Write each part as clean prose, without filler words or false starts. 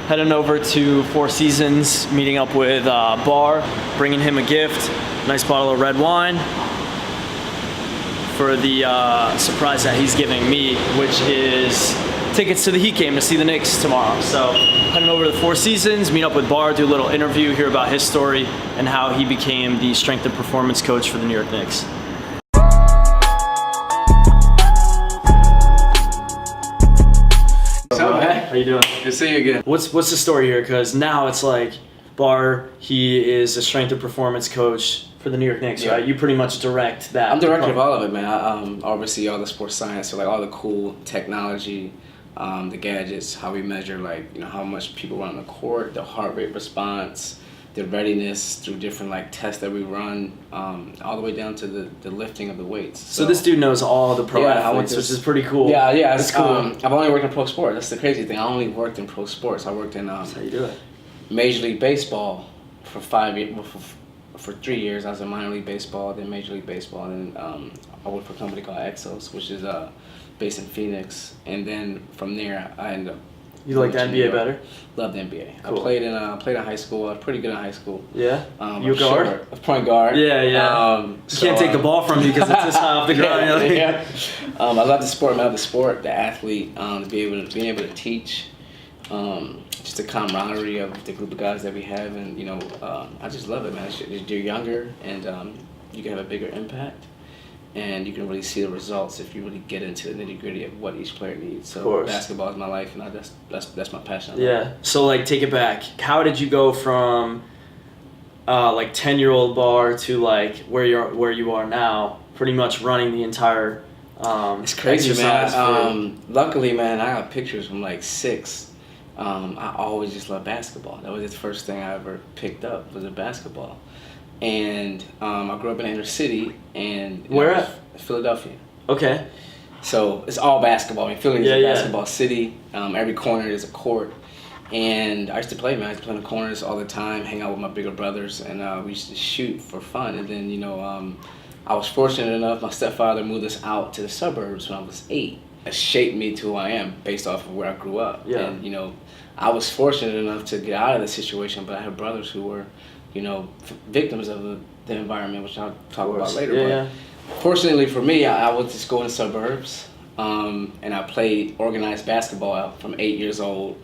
heading over to Four Seasons, meeting up with Bar, bringing him a gift, nice bottle of red wine for the surprise that he's giving me, which is tickets to the Heat game to see the Knicks tomorrow. So heading over to the Four Seasons, meet up with Bar, do a little interview, hear about his story and how he became the strength and performance coach for the New York Knicks. How you doing? Good to see you again. What's the story here? Because now it's like Bar, he is a strength and performance coach for the New York Knicks, right? You pretty much direct that. I'm director of all of it, man. I oversee all the sports science, so like all the cool technology, the gadgets, how we measure like how much people run on the court, the heart rate response, the readiness through different like tests that we run, all the way down to the lifting of the weights. So this dude knows all the pro athletes, which is pretty cool. Yeah, it's cool. I've only worked in pro sports. That's the crazy thing. I only worked in pro sports. I worked in That's how you do it. Major League Baseball for 5 years. For 3 years, I was in minor league baseball, then Major League Baseball, and then I worked for a company called Exos, which is based in Phoenix. And then from there, I ended up. You like the NBA better? Loved the NBA. Cool. I played in high school. I was pretty good in high school. Yeah. You a guard? I was point guard. Yeah. You can't take the ball from you because it's this high off the ground. Yeah. I love the sport. I love the sport, the athlete, being able to teach. Just the camaraderie of the group of guys that we have, and I just love it, man. You're younger, and you can have a bigger impact, and you can really see the results if you really get into the nitty gritty of what each player needs. So basketball is my life, and that's my passion. Yeah. So like, take it back. How did you go from like 10-year-old Bar to like where you are now, pretty much running the entire it's crazy, man. Luckily, man, I got pictures from like 6. I always just loved basketball. That was the first thing I ever picked up, was a basketball. And I grew up in the inner city, and where at? Philadelphia. Okay. So it's all basketball. I mean, Philly is a basketball city. Every corner is a court. And I used to play, man. I used to play in the corners all the time, hang out with my bigger brothers, and we used to shoot for fun. And then, I was fortunate enough, my stepfather moved us out to the suburbs when I was 8. It shaped me to who I am based off of where I grew up. Yeah. And, I was fortunate enough to get out of the situation, but I had brothers who were, victims of the environment, which I'll talk about later. Fortunately for me, I would just go in the suburbs, and I played organized basketball out from 8 years old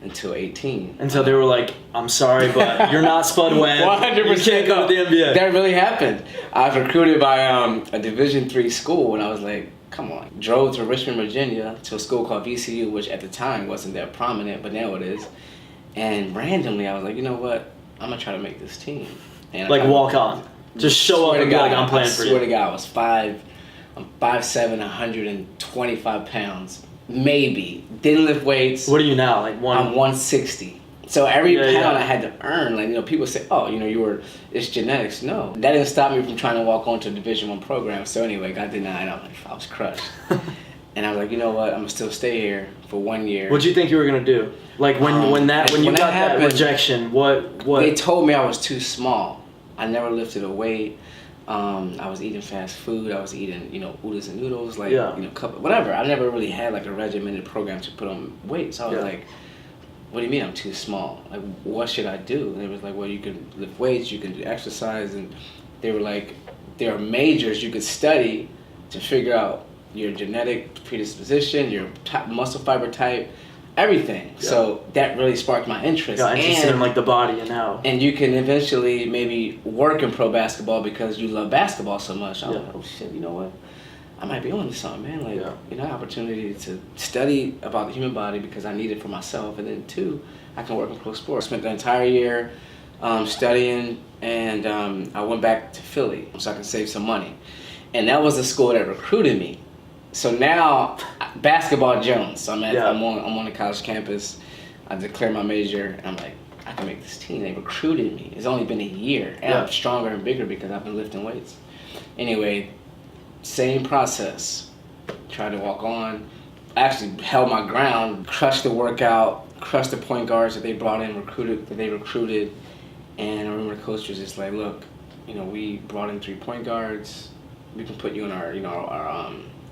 until 18. Until they were like, I'm sorry, but you're not Spud Webb. 100%. You can't go to the NBA. That really happened. I was recruited by a Division III school, and I was like, come on. Drove to Richmond, Virginia, to a school called VCU, which at the time wasn't that prominent, but now it is. And randomly, I was like, you know what? I'm going to try to make this team. And like walk on. Just show up and be like, I'm playing for you. I swear to God, I'm 5'7", 125 pounds. Maybe. Didn't lift weights. What are you now? Like I'm 160. So every pound I had to earn. Like, people say, oh, it's genetics. No. That didn't stop me from trying to walk on to a Division I program. So anyway, got denied. I was crushed. And I was like, you know what? I'm going to still stay here for 1 year. What'd you think you were going to do? Like when you got that rejection, what? They told me I was too small. I never lifted a weight. I was eating fast food. I was eating, oodles and noodles, like, whatever. I never really had like a regimented program to put on weight. So I was like, what do you mean I'm too small? Like, what should I do? And it was like, well, you can lift weights, you can do exercise. And they were like, there are majors you could study to figure out your genetic predisposition, your muscle fiber type, everything. Yeah. So that really sparked my interest. Got interested in like the body and how. And you can eventually maybe work in pro basketball because you love basketball so much. I was like, oh shit, you know what? I might be on to something, man. Like, opportunity to study about the human body because I need it for myself. And then 2, I can work in pro sports. Spent the entire year studying, and I went back to Philly so I could save some money. And that was the school that recruited me. So now, basketball Jones. So I'm on the college campus. I declared my major, and I'm like, I can make this team. They recruited me. It's only been a year, and I'm stronger and bigger because I've been lifting weights. Anyway, same process. Tried to walk on. Actually held my ground. Crushed the workout. Crushed the point guards that they brought in, recruited. And I remember the coach was just like, look, we brought in 3 point guards. We can put you in our, you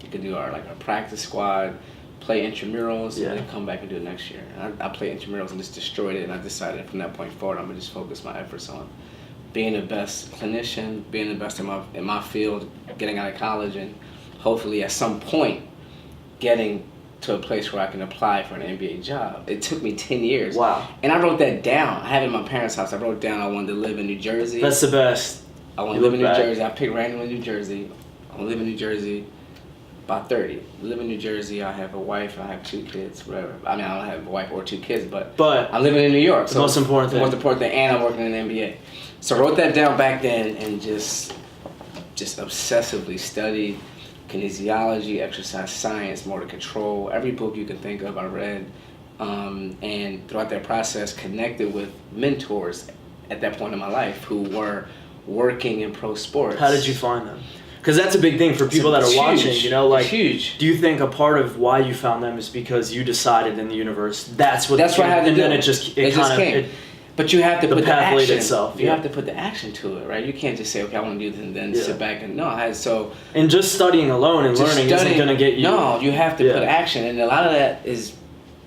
can do our practice squad. play intramurals, Yeah. and then come back and do it next year. And I played intramurals and just destroyed it, and I decided from that point forward, I'm going to just focus my efforts on being the best clinician, being the best in my field, getting out of college, and hopefully at some point getting to a place where I can apply for an NBA job. It took me 10 years. Wow. And I wrote that down. I have it in my parents' house. I wrote down I wanted to live in New Jersey. That's the best. I want to live in New Jersey. I picked randomly New Jersey. I want to live in New Jersey. About 30. Live in New Jersey. I have a wife. I have 2 kids. Whatever. I mean, I don't have a wife or 2 kids, but I'm living in New York. The most important thing. The most important thing, and I'm working in the NBA. So I wrote that down back then, and just obsessively studied kinesiology, exercise science, motor control, every book you can think of I read, and throughout that process connected with mentors at that point in my life who were working in pro sports. How did you find them? Because that's a big thing for people that are watching, you know, like, huge. Do you think a part of why you found them is because you decided in the universe that's what I had to and do. then it just came. But you have to put the action. Itself, you have to put the action to it, right? You can't just say, okay, I want to do this and then sit back and And just studying alone and learning isn't going to get you. No, you have to put action, and a lot of that is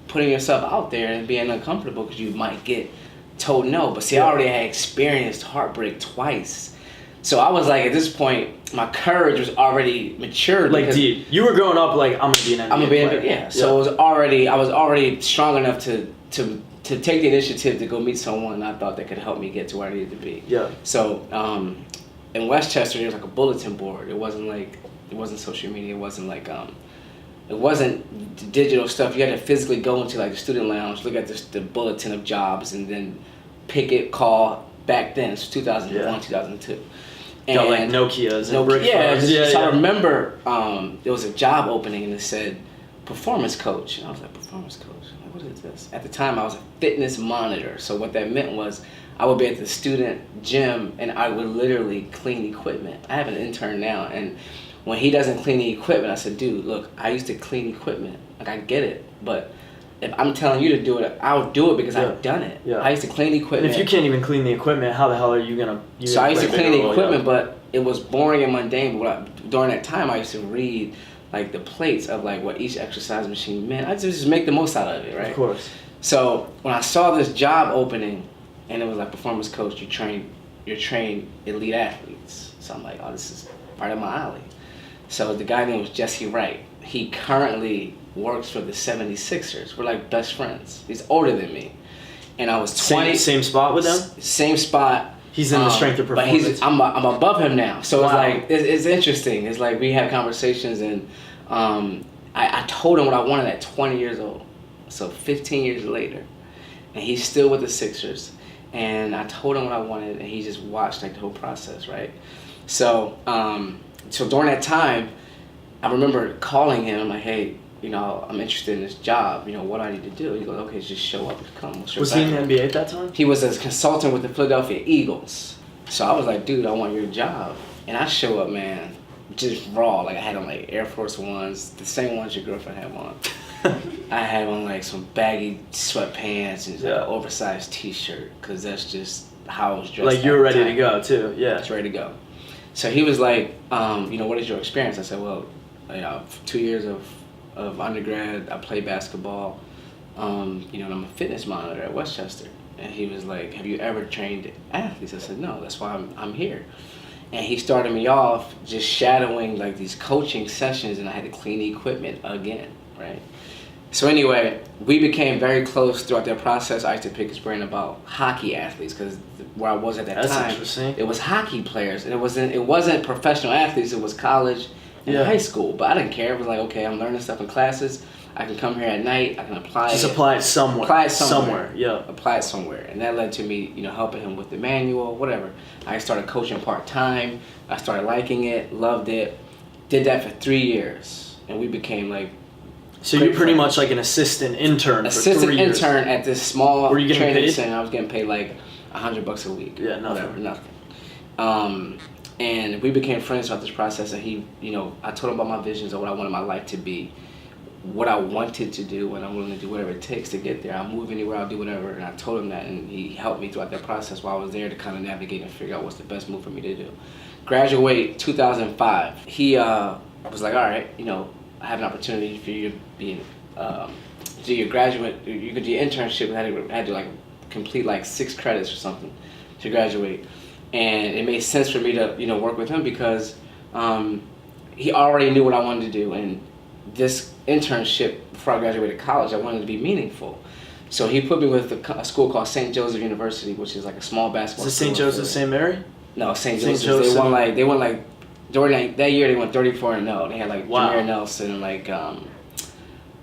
putting yourself out there and being uncomfortable because you might get told no. But see, I already had experienced heartbreak twice, so I was like, at this point, my courage was already matured. Like, deep. You were growing up like, I'm gonna be an NBA player. Yeah. So I was already strong enough to take the initiative to go meet someone I thought that could help me get to where I needed to be. Yeah. So in Westchester, there was like a bulletin board. It wasn't social media. It wasn't digital stuff. You had to physically go into like the student lounge, look at the bulletin of jobs, and then pick it, call. Back then, it's 2001, 2002. And got like Nokias and brick phones. So I remember there was a job opening and it said performance coach. And I was like, performance coach? Like, what is this? At the time, I was a fitness monitor. So what that meant was I would be at the student gym and I would literally clean equipment. I have an intern now, and when he doesn't clean the equipment, I said, dude, look, I used to clean equipment. Like, I get it, but if I'm telling you to do it, I'll do it because I've done it. Yeah. I used to clean equipment. And if you can't even clean the equipment, how the hell are you gonna? So I used to clean the equipment, but it was boring and mundane. But during that time, I used to read like the plates of like what each exercise machine meant. I just make the most out of it, right? Of course. So when I saw this job opening, and it was like performance coach, you train elite athletes. So I'm like, oh, this is right up my alley. So the guy named was Jesse Wright. He currently works for the 76ers. We're like best friends. He's older than me. And I was 20. Same spot with them? Same spot. He's in the strength of performance. But I'm above him now. So Wow. It's like, it's interesting. It's like we have conversations, and I told him what I wanted at 20 years old. So 15 years later. And he's still with the Sixers. And I told him what I wanted, and he just watched like the whole process, right? So during that time, I remember calling him. I'm like, hey, I'm interested in this job. What do I need to do? He goes, okay, just show up and come. Was he in the NBA at that time? He was a consultant with the Philadelphia Eagles. So I was like, dude, I want your job. And I show up, man, just raw. Like, I had on like Air Force Ones, the same ones your girlfriend had on. I had on like some baggy sweatpants and like an oversized T-shirt, because that's just how I was dressed. Like, you were ready to go too. Yeah. I was ready to go. So he was like, what is your experience? I said, well, 2 years of undergrad, I played basketball, and I'm a fitness monitor at Westchester. And he was like, have you ever trained athletes? I said, no, that's why I'm here. And he started me off just shadowing like these coaching sessions, and I had to clean the equipment again, right? So anyway, we became very close throughout that process. I used to pick his brain about hockey athletes, because where I was at that time, interesting. It was hockey players, and it wasn't professional athletes. It was college and high school. But I didn't care. It was like, okay, I'm learning stuff in classes. I can come here at night. I can apply it. Just apply it somewhere. Apply it somewhere. Yeah. Apply it somewhere, and that led to me, helping him with the manual, whatever. I started coaching part-time. I started liking it, loved it. Did that for 3 years, and we became like. So you're pretty much like an assistant intern for 3 years. Assistant intern at this small Were you getting training paid? center. I was getting paid like $100 a week. Yeah, nothing. Whatever, nothing. And we became friends throughout this process. And he, I told him about my visions of what I wanted my life to be, what I wanted to do, and I'm willing to do whatever it takes to get there. I'll move anywhere, I'll do whatever. And I told him that, and he helped me throughout that process while I was there to kind of navigate and figure out what's the best move for me to do. Graduate 2005. He was like, all right, I have an opportunity for you to be do your graduate, you could do your internship, had to like complete like 6 credits or something to graduate, and it made sense for me to work with him because he already knew what I wanted to do, and this internship before I graduated college, I wanted it to be meaningful. So he put me with a school called St. Joseph University, which is like a small basketball. Is it St. Joseph, St. Mary? No, St. Joseph. They won like during that year they went 34-0. They had like Jameer Nelson and like I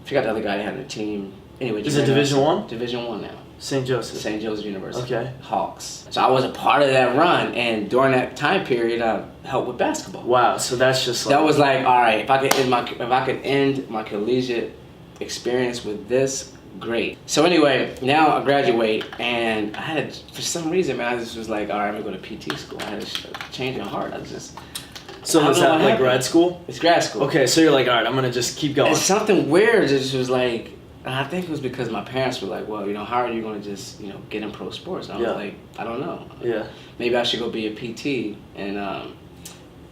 forgot the other guy they had on the team. Anyway, is it Division One? Division One now. St. Joseph. St. Joseph University. Okay. Hawks. So I was a part of that run, and during that time period, I helped with basketball. Wow. So that's just like, that was like, all right, if I could end my collegiate experience with this, great. So anyway, now I graduate, and I had for some reason, man, I just was like, all right, I'm gonna go to PT school. I had a change of heart. So is that like grad school? It's grad school. Okay, so you're like, all right, I'm gonna just keep going. It's something weird. It just was like, and I think it was because my parents were like, well, how are you gonna just get in pro sports? And I was like, I don't know. Yeah. Maybe I should go be a PT and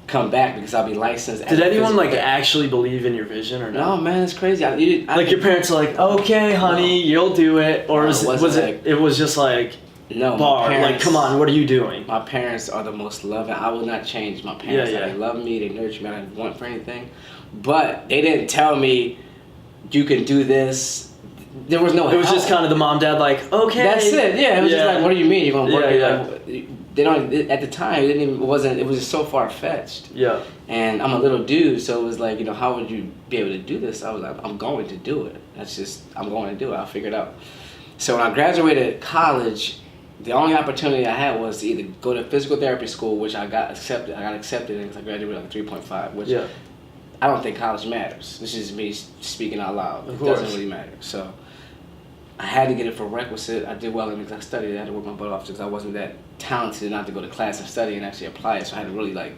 come back because I'll be licensed. Did anyone like actually believe in your vision or not? No, man, it's crazy. Like your parents are like, okay, honey, you'll do it, or it was just like, no, bar, like, come on, what are you doing? My parents are the most loving. I will not change my parents. Yeah. They love me, they nurture me, I didn't want for anything. But they didn't tell me, you can do this. There was no It was just kind of the mom, dad, like, okay. That's it, yeah. It was just like, what do you mean? You're going to work Yeah. They don't, at the time, it was just so far-fetched. Yeah. And I'm a little dude, so it was like, how would you be able to do this? I was like, I'm going to do it. I'm going to do it. I'll figure it out. So when I graduated college, the only opportunity I had was to either go to physical therapy school, which I got accepted. Because I graduated like 3.5, which I don't think college matters. This is me speaking out loud. It doesn't really matter. So I had to get it for requisite. I did well in it because I studied. I had to work my butt off because I wasn't that talented not to go to class and study and actually apply it. So I had to really like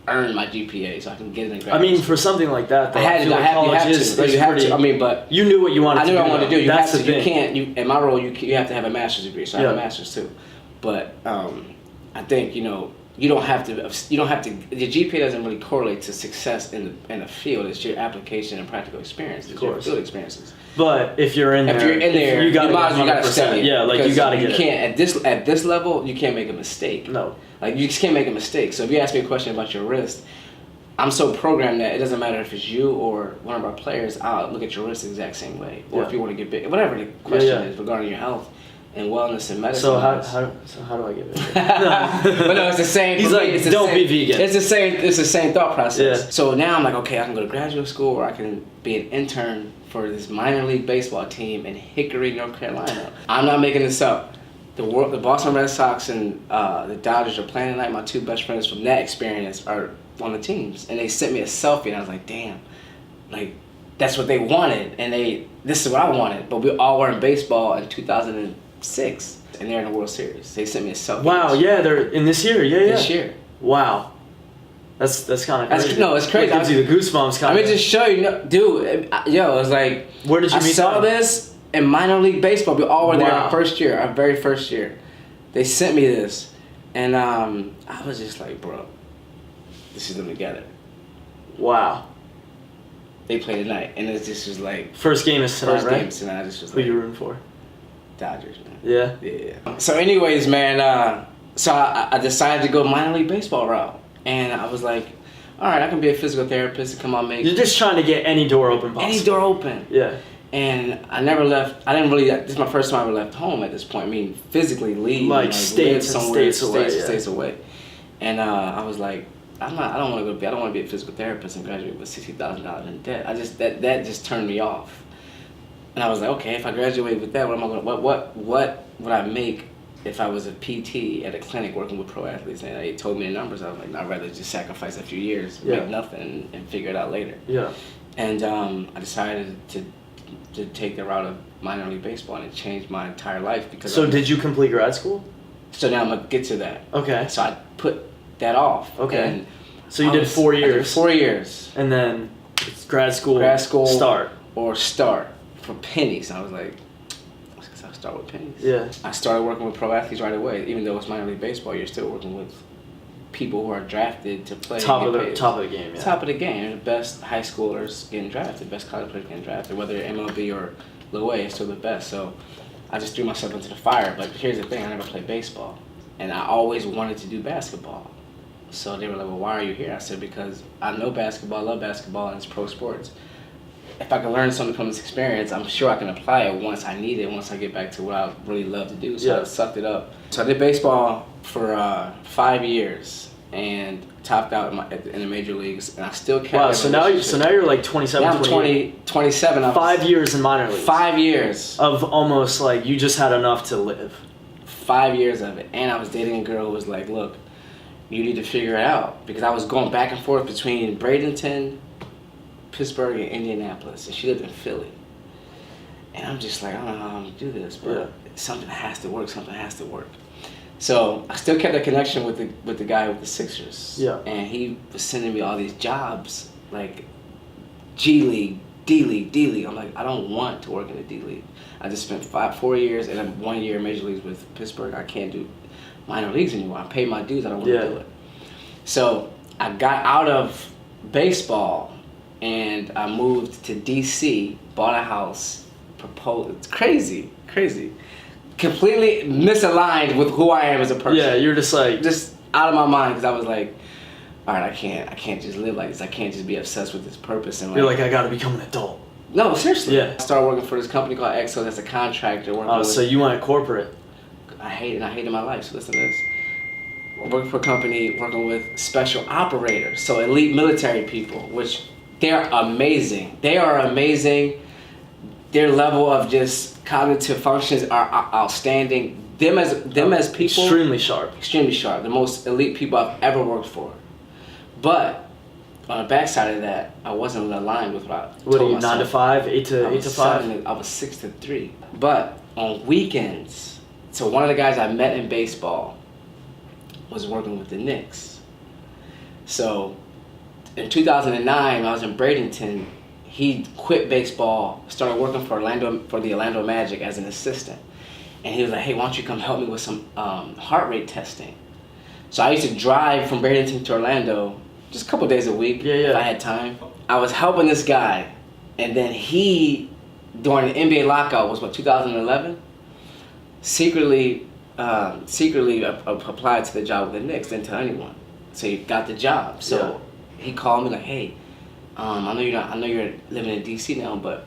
earn my GPA so I can get it in graduate. I mean, for something like that, though, I had to. You have to. I mean, but you knew what you wanted to do. I knew what I wanted to do. You That's have to. the thing. You can't. In my role, you have to have a master's degree. So I have a master's too. But I think you don't have to. Your GPA doesn't really correlate to success in the field. It's your application and practical experience. It's your field experiences. But if you're in there, you gotta study. Yeah, like you gotta get it. You can't at this level. You can't make a mistake. No. Like you just can't make a mistake. So if you ask me a question about your wrist, I'm so programmed that it doesn't matter if it's you or one of our players. I'll look at your wrist the exact same way. Or if you want to get big, whatever the question is regarding your health and wellness and medicine. So how do I get big? But no, it's the same. He's like, don't be vegan. It's the same. It's the same thought process. Yeah. So now I'm like, okay, I can go to graduate school, or I can be an intern for this minor league baseball team in Hickory, North Carolina. I'm not making this up. The Boston Red Sox and the Dodgers are playing tonight. My 2 best friends from that experience are on the teams, and they sent me a selfie, and I was like, damn, like that's what they wanted, and this is what I wanted. But we all were in baseball in 2006, and they're in the World Series. They sent me a selfie. Wow, yeah, they're in this year. Yeah, This year. Wow. That's kind of crazy. No, it's crazy. It gives you the goosebumps. Let me just show you, dude. It was like, where did you meet? I saw this in minor league baseball. We all were there our very first year. They sent me this, and I was just like, bro, this is them together. Wow. They play tonight, and it just was like first game is tonight, right? First game is tonight. I just was Who you rooting for? Dodgers, man. Yeah. Yeah. So, anyways, man. So I decided to go minor league baseball route. And I was like, all right, I can be a physical therapist and come on, make. You're just trying to get any door open possible. Any door open. Yeah. And I never left. I didn't really. This is my first time I ever left home at this point. I mean, physically leave. Like states away. And I was like, I don't want to go. I don't want to be a physical therapist and graduate with $60,000 in debt. That just turned me off. And I was like, okay, if I graduate with that, what am I going? What would I make if I was a PT at a clinic working with pro athletes? And they told me the numbers. I was like, I'd rather just sacrifice a few years, make nothing, and figure it out later. Yeah. And I decided to take the route of minor league baseball, and it changed my entire life because. So did you complete grad school? So now I'm gonna get to that. Okay. So I put that off. Okay. And so you did 4 years. I did 4 years. And then it's grad school. Start for pennies. I was like, I'll start with pennies. Yeah. I started working with pro athletes right away. Even though it's minor league baseball, you're still working with people who are drafted to play. Top of the game. Yeah. Top of the game. They're the best high schoolers getting drafted, best college players getting drafted, whether they're MLB or low A, it's still the best. So I just threw myself into the fire. But here's the thing: I never played baseball, and I always wanted to do basketball. So they were like, "Well, why are you here?" I said, "Because I know basketball, I love basketball, and it's pro sports. If I can learn something from this experience, I'm sure I can apply it once I need it, once I get back to what I really love to do." So I sucked it up. So I did baseball for 5 years and topped out in the major leagues, and I still kept. Wow, so now you're like 27, now I'm 27. 5 years in minor leagues. 5 years. Of almost like you just had enough to live. 5 years of it. And I was dating a girl who was like, look, you need to figure it out. Because I was going back and forth between Bradenton, Pittsburgh, and Indianapolis, and she lived in Philly. And I'm just like, I don't know how I'm gonna do this, but something has to work. So I still kept a connection with the guy with the Sixers. Yeah. And he was sending me all these jobs, like G League, D League. I'm like, I don't want to work in the D League. I just spent 4 years and then 1 year in Major Leagues with Pittsburgh. I can't do minor leagues anymore. I paid my dues. I don't want to do it. So I got out of baseball and I moved to DC, bought a house, proposed. It's crazy. Completely misaligned with who I am as a person. Yeah, you're just like out of my mind because I was like, all right, I can't just live like this. I can't just be obsessed with this purpose and you're like, I gotta become an adult. No, seriously. Yeah. I started working for this company called Exos as a contractor. So you went corporate. I hated my life. So listen to this. Working for a company working with special operators, so elite military people, which they're amazing. They are amazing. Their level of just cognitive functions are outstanding. Them as people, extremely sharp. The most elite people I've ever worked for. But on the backside of that, I wasn't aligned with what I told What are you, myself. 9 to 5, 8 to 5? I was 6 to 3. But on weekends, so one of the guys I met in baseball was working with the Knicks. So in 2009, when I was in Bradenton, he quit baseball, started working for the Orlando Magic as an assistant. And he was like, hey, why don't you come help me with some heart rate testing? So I used to drive from Bradenton to Orlando just a couple days a week if I had time. I was helping this guy, and then he, during the NBA lockout, was 2011? Secretly applied to the job with the Knicks, didn't tell anyone. So he got the job. So he called me like, hey, I know you're living in DC now, but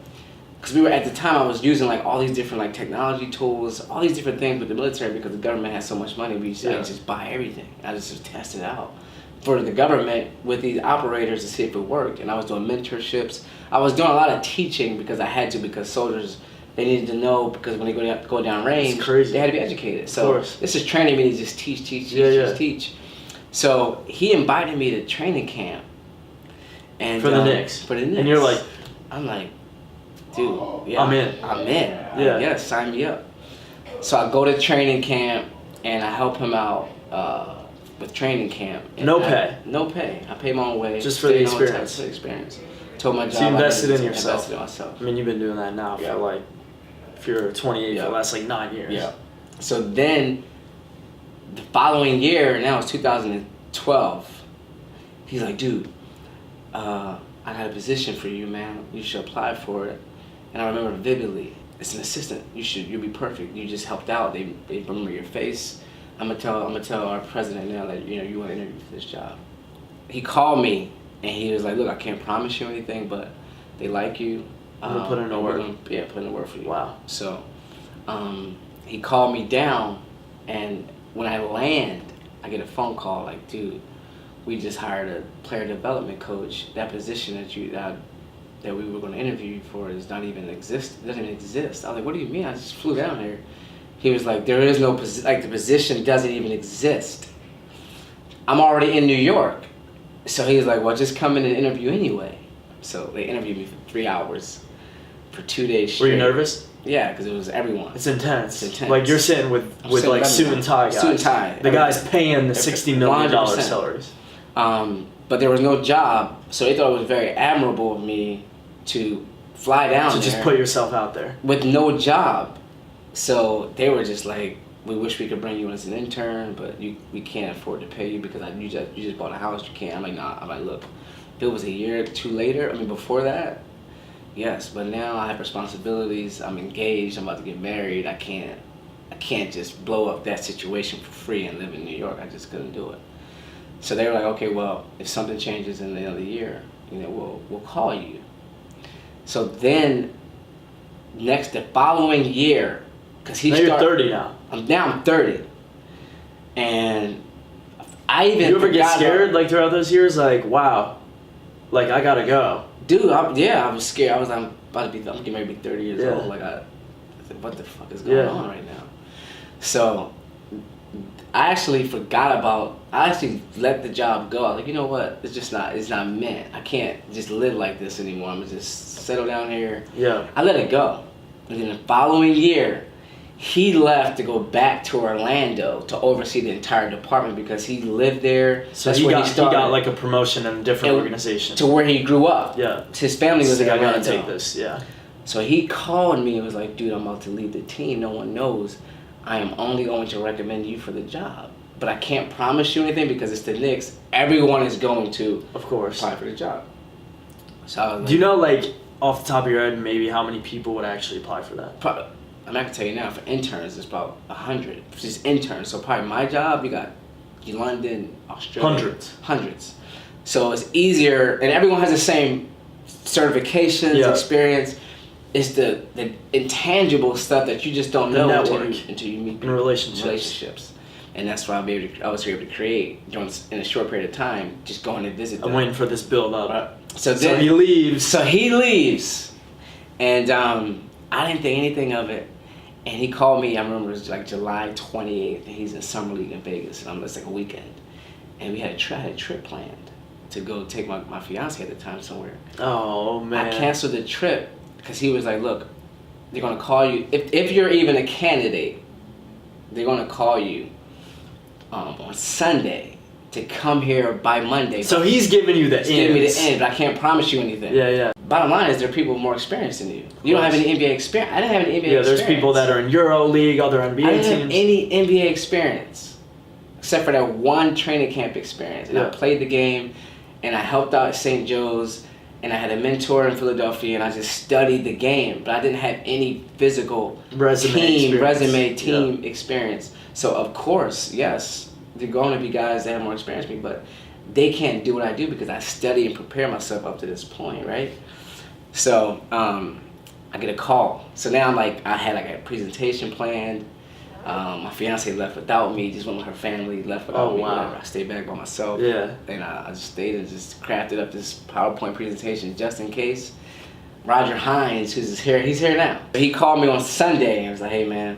because we were at the time, I was using like all these different like technology tools, all these different things with the military because the government has so much money. I just buy everything. I just test it out for the government with these operators to see if it worked. And I was doing mentorships. I was doing a lot of teaching because I had to, because soldiers, they needed to know, because when they go down range, they had to be educated. So this is training me to just teach. So he invited me to training camp. And for the Knicks. And you're like, I'm like, dude, I'm in. Yeah. Yes, sign me up. So I go to training camp and I help him out with training camp. No pay. I pay my own way. Just for the experience. Told my job. So you invested in yourself. Invested in myself. I mean, you've been doing that now for like, if you're 28, for the last like 9 years. Yeah. So then, the following year, now it's 2012. He's like, dude, I got a position for you, man. You should apply for it. And I remember vividly, it's an assistant. You'll be perfect. You just helped out. They remember your face. I'm gonna tell our president now that you want to interview for this job. He called me and he was like, look, I can't promise you anything, but they like you. I'm gonna put in the work. Put in the work for you. Wow. So, he called me down, and when I land, I get a phone call like, dude, we just hired a player development coach. That position that we were going to interview you for doesn't even exist. I was like, what do you mean? I just flew down here. He was like, there is no the position doesn't even exist. I'm already in New York. So he was like, well, just come in and interview anyway. So they interviewed me for 3 hours, for 2 days straight. Were you nervous? Yeah, because it was everyone. It's intense. Like you're sitting with like suit and tie guys. Suit and tie. The guys paying the $60 million salaries. But there was no job, so they thought it was very admirable of me to fly down there. To just put yourself out there. With no job. So they were just like, we wish we could bring you in as an intern, but we can't afford to pay you because you just bought a house. You can't. I'm like, nah. I'm like, look, if it was a year or two later, I mean, before that, yes. But now I have responsibilities. I'm engaged. I'm about to get married. I can't just blow up that situation for free and live in New York. I just couldn't do it. So they were like, okay, well, if something changes in the end of the year, we'll call you. So then, the following year, because you're 30 now. I'm 30, and I even. You ever get scared like throughout those years? Like, wow, like I gotta go. Dude, I was scared. I'm getting ready to be 30 years old. Like I said, what the fuck is going on right now? So I actually I actually let the job go. I was like, you know what? It's not meant. I can't just live like this anymore. I'm gonna just settle down here. Yeah. I let it go. And then the following year, he left to go back to Orlando to oversee the entire department because he lived there. So he got like a promotion in a different organization. To where he grew up. Yeah. His family was in Orlando. I gotta take this, yeah. So he called me and was like, dude, I'm about to leave the team. No one knows. I am only going to recommend you for the job. But I can't promise you anything because it's the Knicks. Everyone is going to, of course, apply for the job. So I was like, do you know, like, off the top of your head, maybe how many people would actually apply for that? I'm not gonna tell you now. For interns, it's about 100. Just interns. So probably my job, you got London, Australia. Hundreds. So it's easier, and everyone has the same certifications, experience. It's the intangible stuff that you just don't know until you meet people. Relationships. And that's why I was able to create in a short period of time, just going to visit them. I'm waiting for this build up. So he leaves. So he leaves. And I didn't think anything of it. And he called me, I remember it was like July 28th, and he's in Summer League in Vegas, and it's like a weekend. And we had a trip planned to go take my fiance at the time somewhere. Oh, man. I canceled the trip because he was like, look, they're going to call you. If you're even a candidate, they're going to call you on Sunday to come here by Monday. So he's giving you the ends. Giving me the end, but I can't promise you anything. Yeah. Bottom line is there are people with more experience than you. You don't have any NBA experience. I didn't have any NBA experience. Yeah, there's people that are in Euro League, other NBA teams. I didn't have any NBA experience except for that one training camp experience. And I played the game, and I helped out at St. Joe's, and I had a mentor in Philadelphia, and I just studied the game. But I didn't have any physical resume team experience. So, of course, yes, there are going to be guys that have more experience than me, but they can't do what I do because I study and prepare myself up to this point, right? So I get a call. So now I had like a presentation planned. My fiance left without me, just went with her family, left without me. Wow. I stayed back by myself. Yeah. And I just stayed and just crafted up this PowerPoint presentation just in case. Roger Hines, he's here now. He called me on Sunday and was like, hey man,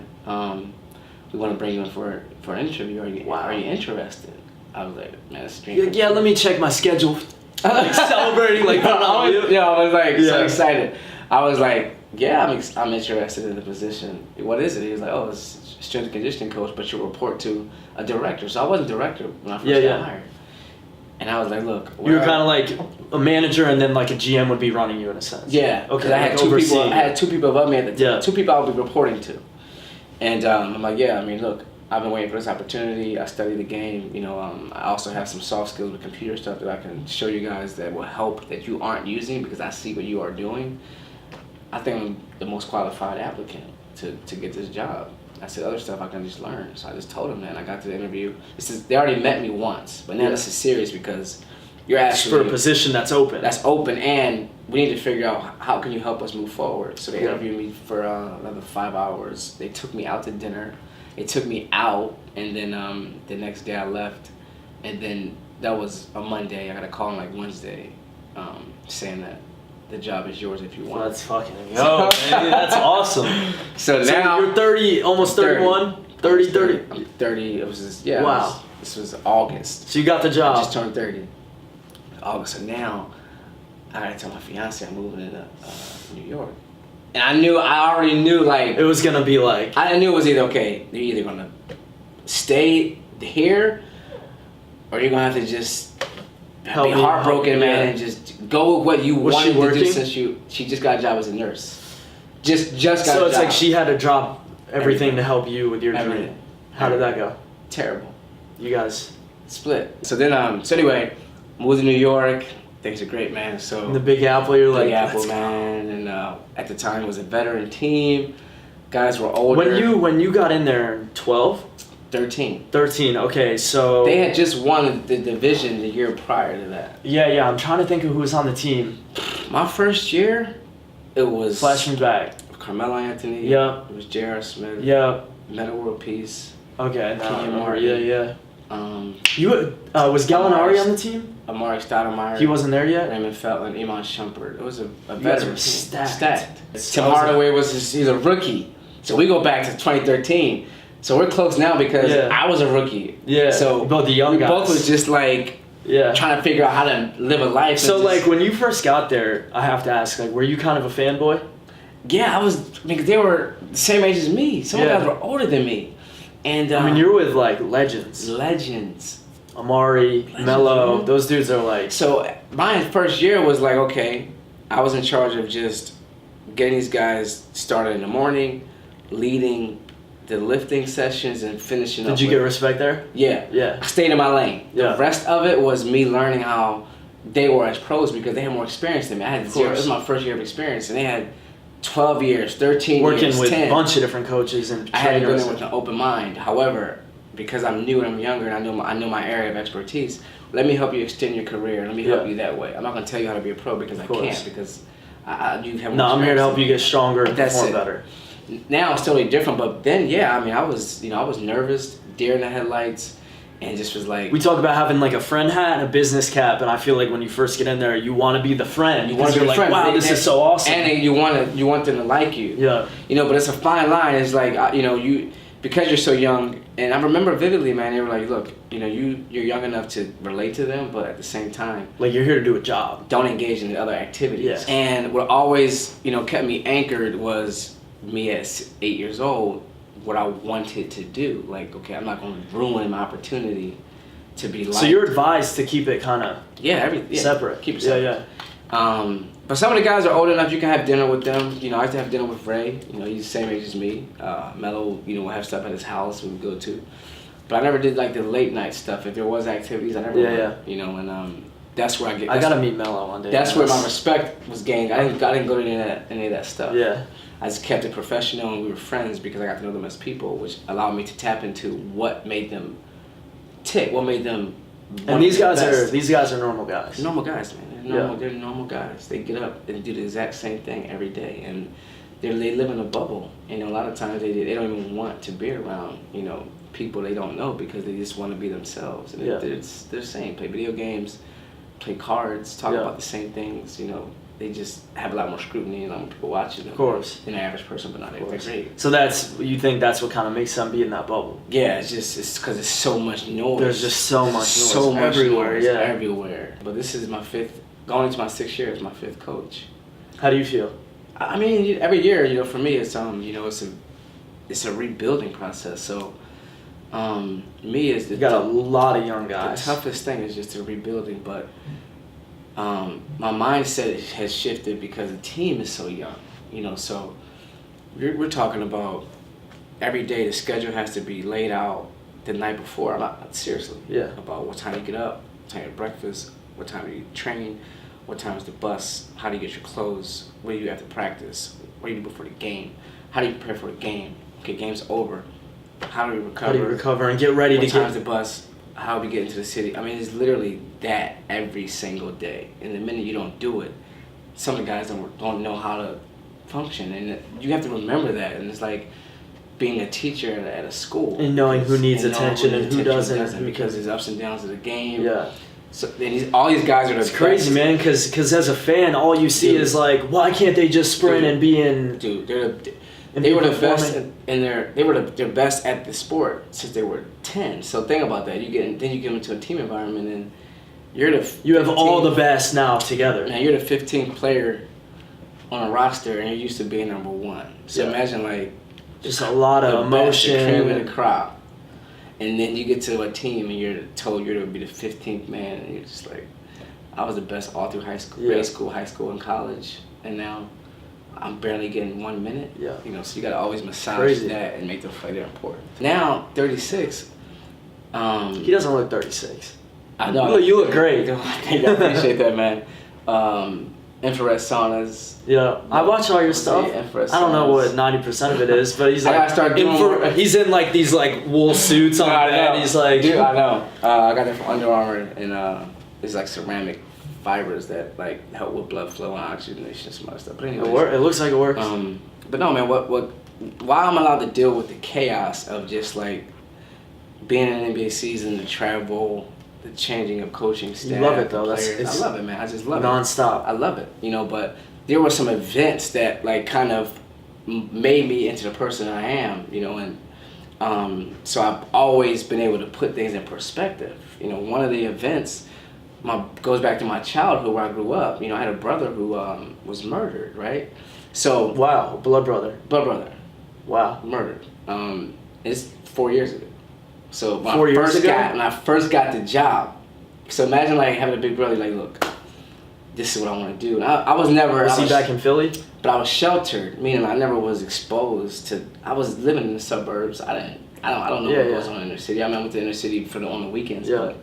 we want to bring you in for an interview. Are you interested? I was like, man, that's a dream. Yeah, let me check my schedule. I'm celebrating like I was like so excited. I was like, yeah, I'm interested in the position. What is it? He was like, oh, it's strength and conditioning coach, but you report to a director. So I wasn't director when I first got hired. And I was like, look, you were kind of like a manager, and then like a GM would be running you in a sense. Yeah. Okay. I had two people. I had two people above me at the time. Yeah. Two people I would be reporting to. And I'm like, yeah. I mean, look, I've been waiting for this opportunity. I study the game. I also have some soft skills with computer stuff that I can show you guys that will help that you aren't using because I see what you are doing. I think I'm the most qualified applicant to get this job. I said other stuff I can just learn. So I just told him that. And I got to the interview. They already met me once, but now this is serious because you're asking for a position that's open. That's open, and we need to figure out how can you help us move forward. So they interviewed me for another 5 hours. They took me out to dinner. It took me out, and then the next day I left, and then that was a Monday. I got a call on like Wednesday saying that the job is yours if you want. That's fucking man. That's awesome. So now you're 30, almost 31? 30. I'm 30. It was just, wow. This was August. So you got the job. I just turned 30. August. So now I gotta tell my fiance I'm moving to New York. And I already knew like it was gonna be like I knew it was either okay, you're either gonna stay here or you're gonna have to just be heartbroken, man, and just go with what you wanted to do since she just got a job as a nurse. Just got a job. So it's like she had to drop everything to help you with your dream. How did that go? Terrible. You guys Split. So then, so anyway, moved to New York. Things are great, man. So in the Big Apple, you're like, Big Apple, man, and at the time it was a veteran team. Guys were older. When you got in there, 12? 13. 13, okay, so... They had just won the division the year prior to that. Yeah, I'm trying to think of who was on the team. My first year, it was... Flash me back. Carmelo Anthony. Yeah. It was J.R. Smith. Yeah. Metta World Peace. Okay, now I remember. Martin. Yeah. Was Gallinari on the team? Amari Stoudemire. He wasn't there yet? Raymond Felton, Iman Shumpert. It was a guys veteran were team. stacked. Tim Hardaway he's a rookie. So we go back to 2013. So we're close now because I was a rookie. Yeah. So both the young guys. Both was just like trying to figure out how to live a life. So like when you first got there, I have to ask, like, were you kind of a fanboy? Yeah, I was, because they were the same age as me. Some guys were older than me. And I mean, you're with like legends. Amari, Melo, man. those dudes are like... So my first year was like, okay, I was in charge of just getting these guys started in the morning, leading the lifting sessions and finishing up. Did you get respect there? Yeah. I stayed in my lane. The rest of it was me learning how they were as pros because they had more experience than me. I had zero. It was my first year of experience, and they had 12 years, 13 working years, with 10. a bunch of different coaches and I had to go trainers. in with an open mind. However, because I'm new and I'm younger and I know my area of expertise, let me help you extend your career. Let me help you that way. I'm not going to tell you how to be a pro because I can't, because you have more No, I'm here to help you get stronger and That's perform it. better. Now it's totally different, but then I was nervous, deer in the headlights, and just was like... We talk about having like a friend hat and a business cap, and I feel like when you first get in there, you want to be the friend. You want to be like, friend. wow, this is so awesome. And you want them to like you. Yeah. But it's a fine line. It's like, because you're so young, and I remember vividly, man, they were like, look, you're young enough to relate to them, but at the same time, like, you're here to do a job. Don't engage in the other activities. Yeah. And what always, kept me anchored was me at 8 years old, what I wanted to do. Like, okay, I'm not going to ruin my opportunity to be like... So you're advised to keep it kind of separate. Keep it separate. Yeah. But some of the guys are old enough, you can have dinner with them. I used to have dinner with Ray. He's the same age as me. Melo, will have stuff at his house we would go to. But I never did like the late night stuff. If there was activities, I never went. And that's where I got to meet Melo one day. That's where my respect was gained. I didn't go to any of that stuff. Yeah. I just kept it professional, and we were friends because I got to know them as people, which allowed me to tap into what made them tick, what made them... And these guys are normal guys. Normal guys, man. They're normal guys. They get up and do the exact same thing every day, and they live in a bubble. A lot of times they don't even want to be around people they don't know because they just want to be themselves. And they're the same. Play video games, play cards, talk about the same things. They just have a lot more scrutiny and a lot more people watching them. Of course. Than the average person, but not they're great. So you think that's what kind of makes them be in that bubble? Yeah, it's because there's so much noise. There's just so much noise. So much everywhere. noise, yeah. everywhere. But this is my going into my 6th year is my 5th coach. How do you feel? I mean, every year, for me, it's it's a rebuilding process. So, me is you got a lot of young guys. The toughest thing is just the rebuilding, but my mindset has shifted because the team is so young. So we're talking about every day the schedule has to be laid out the night before. I'm not seriously. Yeah. About what time you get up, what time you have breakfast, what time you train, what time is the bus, how do you get your clothes, what do you have to practice, what do you do before the game, how do you prepare for the game? Okay, game's over. How do we recover? How do you recover and get ready to get... What time's the bus? How do we get into the city? I mean, it's literally that every single day. And the minute you don't do it, some of the guys don't know how to function. And you have to remember that. And it's like being a teacher at a school. And knowing who needs attention and who doesn't. Because there's ups and downs of the game. Yeah. So all these guys are the best. It's crazy, man, because as a fan, all you see is like, why can't they just sprint and be in... Dude, they were the best they were their best at the sport since they were 10. So think about that. Then you get into a team environment and you have all the best now together. Now you're the 15th player on a roster and you're used to being number 1. So imagine like just a lot of emotion, the cream of the crop. And then you get to a team and you're told you're to be the 15th man and you're just like, I was the best all through high school, grade school, high school, and college, and now I'm barely getting 1 minute. Yeah. You know, so you gotta always massage Crazy. that and make them feel like they're important. Now, 36. He doesn't look 36. I know. You look great. I appreciate that, man. Infrared saunas. Yeah, I watch all your stuff. I don't know what 90% of it is, but he's like, I gotta start doing more. He's in like these like wool suits on that. He's like, dude, I know. I got that from Under Armour, and it's like ceramic fibers that like help with blood flow and oxygenation and some other stuff. But anyway, it looks like it works. But no, man. Why I'm allowed to deal with the chaos of just like being in an NBA season, the travel, the changing of coaching staff. You love it though. I love it, man. I just love nonstop. I love it. You know, but there were some events that like kind of made me into the person I am. You know, and so I've always been able to put things in perspective. You know, one of the events goes back to my childhood where I grew up. You know, I had a brother who was murdered, right? So Wow, blood brother. Wow, murdered. It's 4 years ago. So when 4 years ago? when I first got the job, so imagine like having a big brother like, look, this is what I want to do. And I was never. Was he back in Philly? But I was sheltered, meaning I never was exposed to. I was living in the suburbs. I don't know what goes on in the inner city. I mean, I went to the inner city on the weekends, but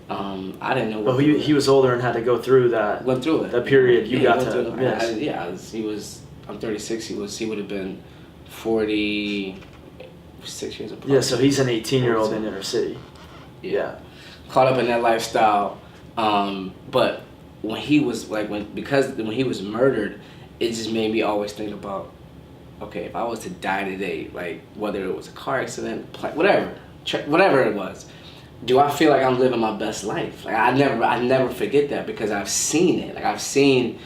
I didn't know. But he was older and had to go through that. Went through it. That period you got to miss. He was. I'm 36. He would have been 46 years apart. Yeah, so he's an 18-year-old in inner city. Yeah. Caught up in that lifestyle, but when he was when he was murdered, it just made me always think about, okay, if I was to die today, like whether it was a car accident, whatever it was, do I feel like I'm living my best life? Like I never forget that because I've seen it. Like I've seen,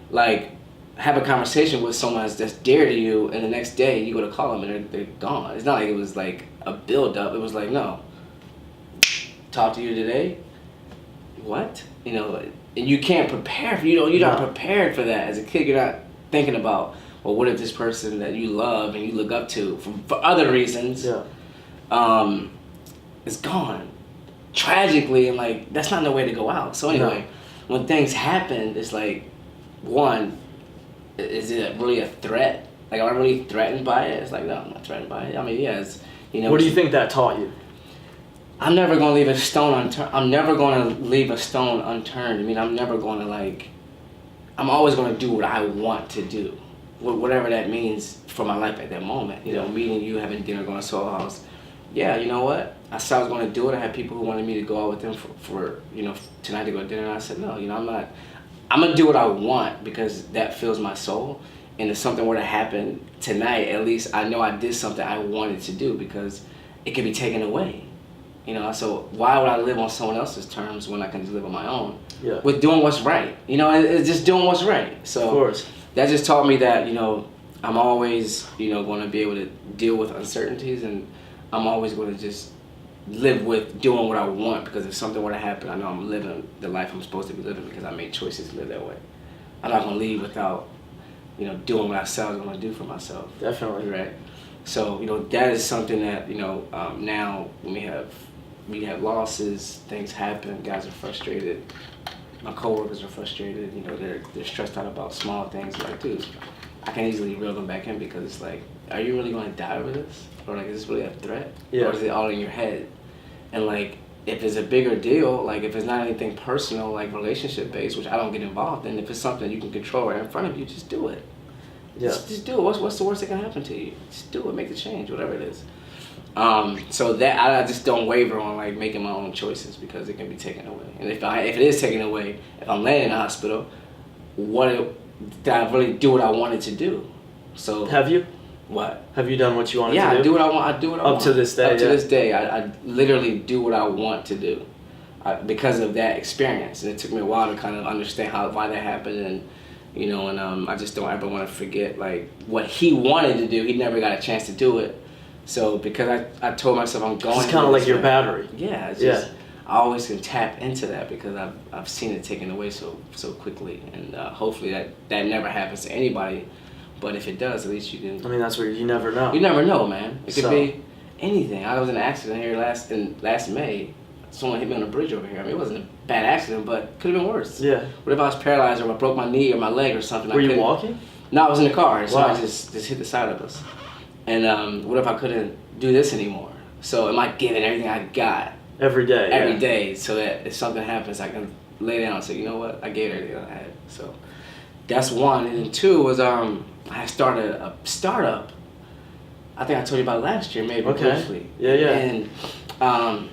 like, have a conversation with someone that's dear to you, and the next day you go to call them and they're gone. It's not like it was like a build up. It was like, no, talk to you today. What? You know, and you can't prepare for, you're not prepared for that. As a kid, you're not thinking about, well, what if this person that you love and you look up to for other reasons is gone tragically, and like that's not no way to go out. So anyway, when things happen, it's like, one, is it really a threat? Like, am I really threatened by it? It's like, no, I'm not threatened by it. I mean, yeah, it's, you know. What do you think that taught you? I'm never going to leave a stone unturned. I'm never going to leave a stone unturned. I mean, I'm never going to, like, I'm always going to do what I want to do. Whatever that means for my life at that moment. You know, meeting you, having dinner, going to Soul House. Yeah, you know what? I said I was going to do it. I had people who wanted me to go out with them for you know, tonight to go to dinner. And I said, no, you know, I'm not. I'm going to do what I want because that fills my soul. And if something were to happen tonight, at least I know I did something I wanted to do because it could be taken away. You know, so why would I live on someone else's terms when I can just live on my own? Yeah. With doing what's right. You know, it's just doing what's right. So of course. That just taught me that, you know, I'm always, you know, going to be able to deal with uncertainties, and I'm always going to just live with doing what I want, because if something were to happen, I know I'm living the life I'm supposed to be living because I made choices to live that way. I'm not going to leave without, you know, doing what I said I was going to do for myself. Definitely. Right? So, you know, that is something that, you know, now when we have losses, things happen, guys are frustrated. My coworkers are frustrated, you know, they're stressed out about small things. Like, dude, I can easily reel them back in because it's like, are you really going to die over this? Or like, is this really a threat? Yeah. Or is it all in your head? And like, if it's a bigger deal, like if it's not anything personal, like relationship based, which I don't get involved in, if it's something you can control right in front of you, just do it. Yeah. Just do it. What's the worst that can happen to you? Just do it. Make the change, whatever it is. So that I just don't waver on like making my own choices because it can be taken away. And if it is taken away, if I'm laying in the hospital, did I really do what I wanted to do? So have you? What? Have you done what you wanted to do? Yeah, I do what I want. I do what I want. Up to this day. Up to this day, I literally do what I want to do because of that experience. And it took me a while to kind of understand why that happened, and you know, and I just don't ever want to forget like what he wanted to do. He never got a chance to do it. So because I told myself I'm going. It's kind of like your battery. Yeah. It's just, I always can tap into that because I've seen it taken away so quickly, and hopefully that never happens to anybody. But if it does, at least you can. I mean, that's where you never know. You never know, man. It could be anything. I was in an accident here last May. Someone hit me on a bridge over here. I mean, it wasn't a bad accident, but could have been worse. Yeah. What if I was paralyzed or I broke my knee or my leg or something? Were you walking? No, I was in the car, so Wow. I just hit the side of us. And what if I couldn't do this anymore? So am I giving everything I got Every day. every day so that if something happens, I can lay down and say, you know what, I gave everything I had. So that's one. And then two was I started a startup. I think I told you about last year, maybe briefly. Yeah. And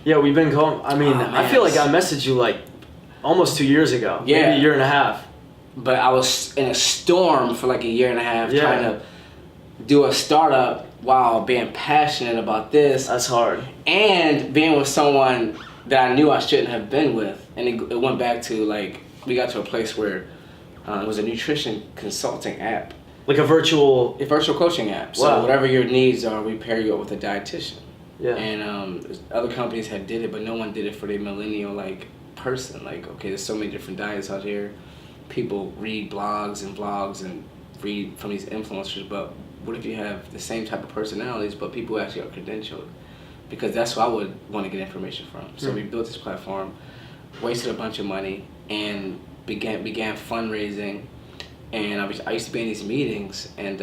Yeah, we've been going. I mean, Oh, man. I feel like I messaged you like almost 2 years ago. Yeah. Maybe a year and a half. but I was in a storm for like a year and a half Yeah. trying to do a startup while being passionate about this That's hard. and being with someone that I knew I shouldn't have been with. And it went back to like, we got to a place where it was a nutrition consulting app, Like a virtual. a virtual coaching app. So Wow. whatever your needs are, we pair you up with a dietitian. Yeah. And other companies had did it, but no one did it for the millennial like person. Like, okay, there's so many different diets out here. People read blogs and read from these influencers, but what if you have the same type of personalities, but people actually are credentialed? Because that's who I would want to get information from. So we built this platform, wasted a bunch of money, and began fundraising. And I used to be in these meetings, and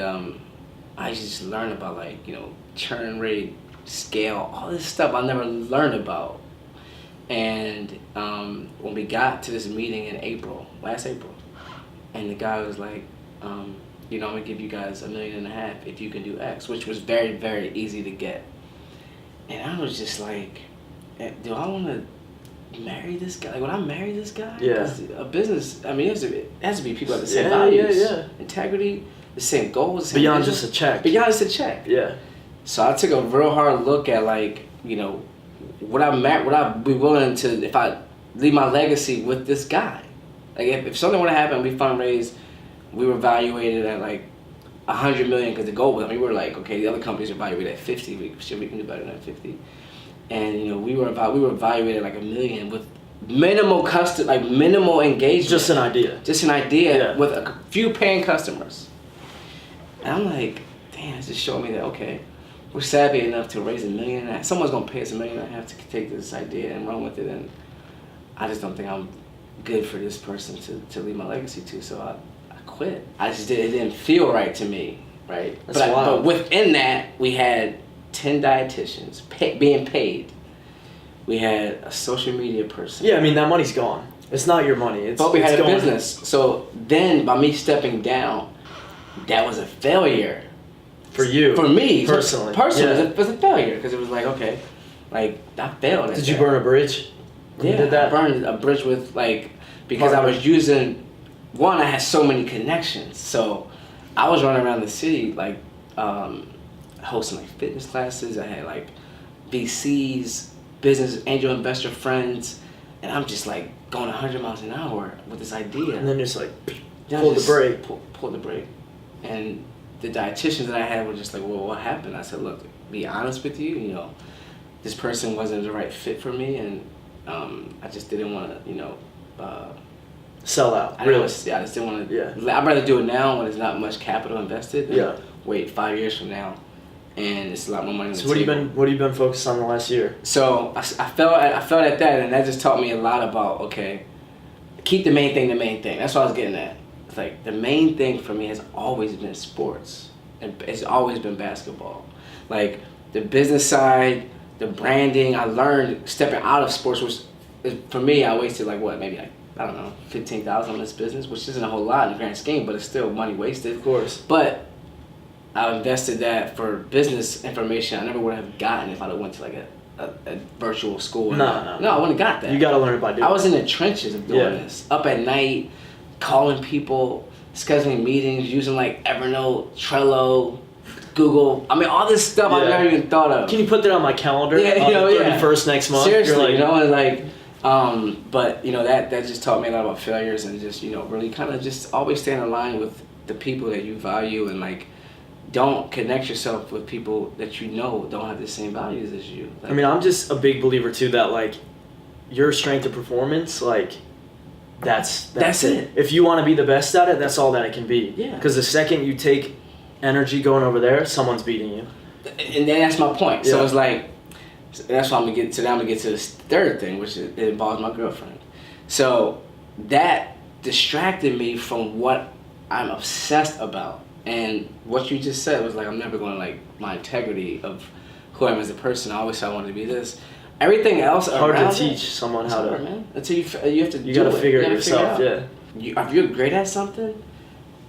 I used to just learn about like, you know, churn rate, scale, all this stuff I never learned about. And when we got to this meeting in last April, and the guy was like, you know, I'm gonna give you guys $1.5 million if you can do X, which was very, very easy to get. And I was just like, do I want to marry this guy? Like, would I marry this guy? Yeah. 'Cause a business, I mean, it has to be people with the same Yeah, values, yeah. integrity, the same goals, the same Beyond vision. just a check. Beyond just a check. Yeah. So I took a real hard look at like, you know, would I be willing to, if I leave my legacy with this guy? Like if something would have happened, we fundraised, we were evaluated at like 100 million because the goal was, I mean, we were like, okay, the other companies are evaluated at 50, we can do better than 50. And you know, we were evaluated like $1 million with minimal minimal engagement. Just an idea. Just an idea Yeah. with a few paying customers. And I'm like, damn, it's just showing me that, okay, we're savvy enough to raise $1.5 million. Someone's gonna pay us $1.5 million to take this idea and run with it. And I just don't think I'm good for this person to leave my legacy to. So I quit. It didn't feel right to me, right? That's but wild. within that, we had 10 dietitians being paid. We had a social media person. Yeah, I mean, that money's gone. It's not your money. It's, But we it's had a going- business. So then, by me stepping down, that was a failure. For you. For me. Personally. Personally, Yeah. it was a failure because it was like, okay, like I failed at Did you that. burn a bridge? when you Yeah, did that? I burned a bridge with like, because I Partner. was using, one, I had so many connections. So I was running around the city like hosting like fitness classes. I had like VCs, business angel investor friends, and I'm just like going 100 miles an hour with this idea. And then just like, Then I pull the just brake. Pull the brake. And the dietitians that I had were just like, well, what happened? I said, look, be honest with you, you know, this person wasn't the right fit for me, and I just didn't want to, you know, Sell out. I Really? just didn't want to. Yeah. I'd rather do it now when there's not much capital invested than Yeah. wait 5 years from now, and it's a lot more money on the So what have table. you been focused on the last year? So I felt at that, and that just taught me a lot about, okay, keep the main thing the main thing. That's what I was getting at. It's like the main thing for me has always been sports, and it's always been basketball. Like the business side, the branding, I learned stepping out of sports, which for me, I wasted like what, maybe like, I don't know, 15,000 on this business, which isn't a whole lot in the grand scheme, but it's still money wasted. Of course. But I invested that for business information I never would have gotten if I'd have went to like a virtual school. No, I wouldn't have got that. You got to learn it by doing I was it. in the trenches of doing Yeah. this. Up at night, calling people, scheduling meetings, using like Evernote, Trello, Google. I mean, all this stuff I Yeah. never even thought of. Can you put that on my calendar? Yeah, on you know, the yeah. 31st next month? Seriously, You're like, you know, and like, but you know, that just taught me a lot about failures and just, you know, really kind of just always staying in line with the people that you value, and like, don't connect yourself with people that you know don't have the same values as you. Like, I mean, I'm just a big believer too that like your strength of performance, like that's it. If you want to be the best at it, that's all that it can be. Yeah. Because the second you take energy going over there, someone's beating you. and then that's my point. So Yeah. it's like, that's why I'm gonna get to. Now I'm gonna get to this third thing, which it involves my girlfriend. So that distracted me from what I'm obsessed about, And what you just said was like, I'm never going to like my integrity of who I am as a person. I always said I wanted to be this. Everything else hard around to teach someone how to. Man. Until you have to. You got to figure it yourself. Yeah. If you're great at something,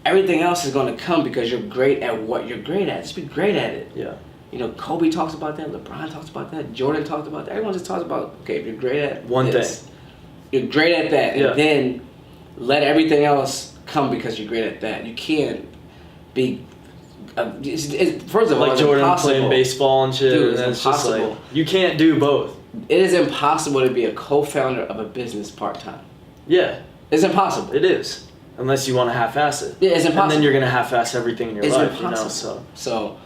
everything else is going to come because you're great at what you're great at. Just be great at it. Yeah. You know, Kobe talks about that. LeBron talks about that. Jordan talks about that. Everyone just talks about, okay, if you're great at one this, thing, you're great at that, yeah. and then let everything else come because you're great at that. You can't be. First of all, like Jordan impossible. playing baseball and shit. Dude, and it's just impossible. like, you can't do both. It is impossible to be a co-founder of a business part-time. Yeah. It's impossible. It is. Unless you want to half-ass it. Yeah, it's impossible. And then you're going to half-ass everything in your life, impossible. you know, So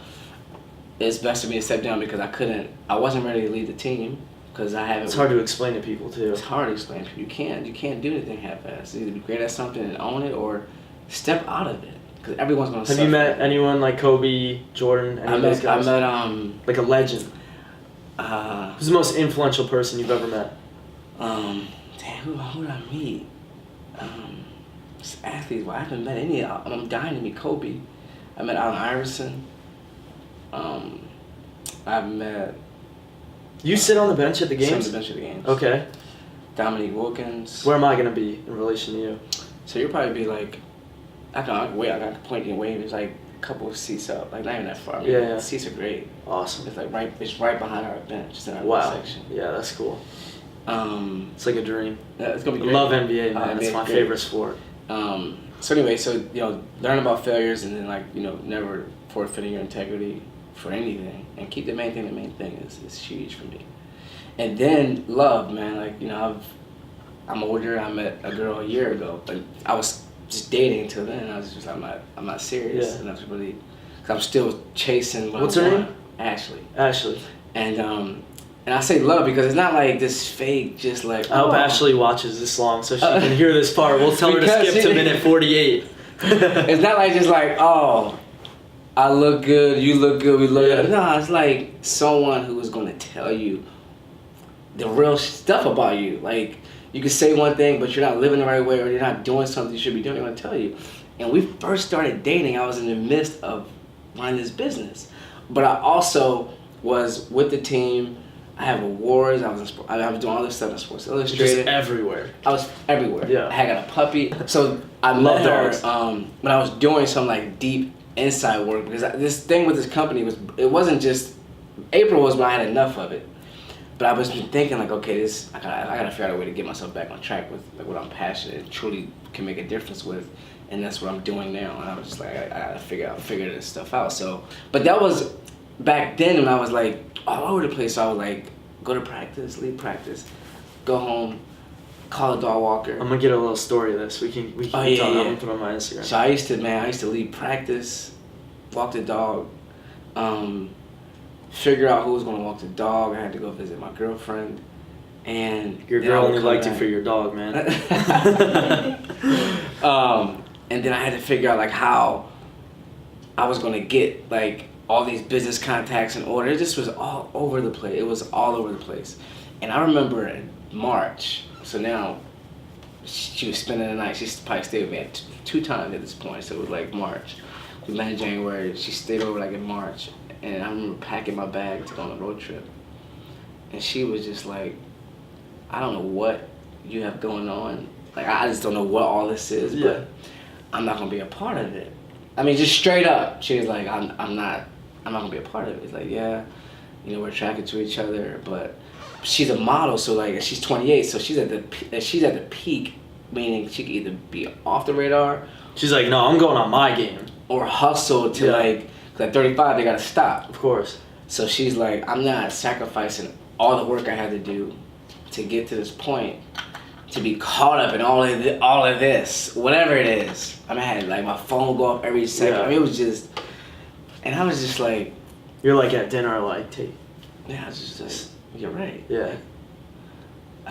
it's best for me to step down because I wasn't ready to lead the team because I haven't. It's hard to explain to people, too. It's hard to explain to people. You can't do anything half-assed. You either be great at something and own it or step out of it because everyone's going to suffer. Have you met anyone like Kobe, Jordan, any of those guys? I met like a legend. Who's the most influential person you've ever met? Who did I meet? Athletes. Well, I haven't met any. I'm dying to meet Kobe. I met Allen Iverson. I've met. You sit on the bench at the games? Sit on the bench at the games. Okay. Dominique Wilkins. Where am I gonna be in relation to you? So you'll probably be like, I can point you and wave. It's like a couple of seats up, like not even that far. I mean, Yeah. The seats are great. Awesome. It's like right behind our bench, just in our section. Yeah, that's cool. It's like a dream. Yeah, it's gonna be great. I love NBA, man. It's my favorite sport. So anyway, learn about failures and then never forfeiting your integrity for anything and keep the main thing. The main thing is huge for me. And then love, man. I'm older. I met a girl a year ago, but I was just dating until then. I was just I'm not serious, Yeah. and that's really because I'm still chasing. What's her name? Ashley. Ashley. And I say love because it's not like this fake, just like. I hope Ashley watches this long so she can hear this part. We'll tell her to skip to minute 48. It's not like just like, oh, I look good, you look good, we look good. No, it's like someone who is going to tell you the real stuff about you. Like, you can say one thing, but you're not living the right way or you're not doing something you should be doing, they're going to tell you. And we first started dating, I was in the midst of running this business. But I also was with the team. I have awards. I was doing all this stuff in Sports Illustrated. Just everywhere. I was everywhere. Yeah. I had got a puppy. So I Love met her dogs. when I was doing some deep inside work because this thing with this company it wasn't just April was when I had enough of it, but I was thinking okay, I gotta figure out a way to get myself back on track with what I'm passionate and truly can make a difference with, and that's what I'm doing now. And I was just like I gotta figure this stuff out. So, but that was back then when I was all over the place. So I would go to practice, leave practice, go home, call a dog walker. I'm gonna get a little story of this. We can talk. I'm gonna put it on my Instagram. So I used to leave practice, walk the dog, figure out who was gonna walk the dog. I had to go visit my girlfriend, and your girl only liked you for your dog, man. And then I had to figure out how I was gonna get all these business contacts in order. It just was all over the place. It was all over the place. And I remember in March, so now she was spending the night. She probably stayed with me two times at this point. So it was March. We met in January. She stayed over in March. And I remember packing my bag to go on a road trip. And she was just I don't know what you have going on. I just don't know what all this is, but I'm not gonna be a part of it. I mean, just straight up. She was I'm not gonna be a part of it. It's we're attracted to each other, but she's a model, so she's 28, so she's at the peak, meaning she could either be off the radar. She's like, no, I'm going on my game. Or hustle to at 35 they gotta stop. Of course. So she's I'm not sacrificing all the work I had to do to get to this point, to be caught up in all of this, whatever it is. I had my phone go off every second. Yeah. I mean, it was just, and I was just you're at dinner, take. Yeah, I was just you're right. Yeah.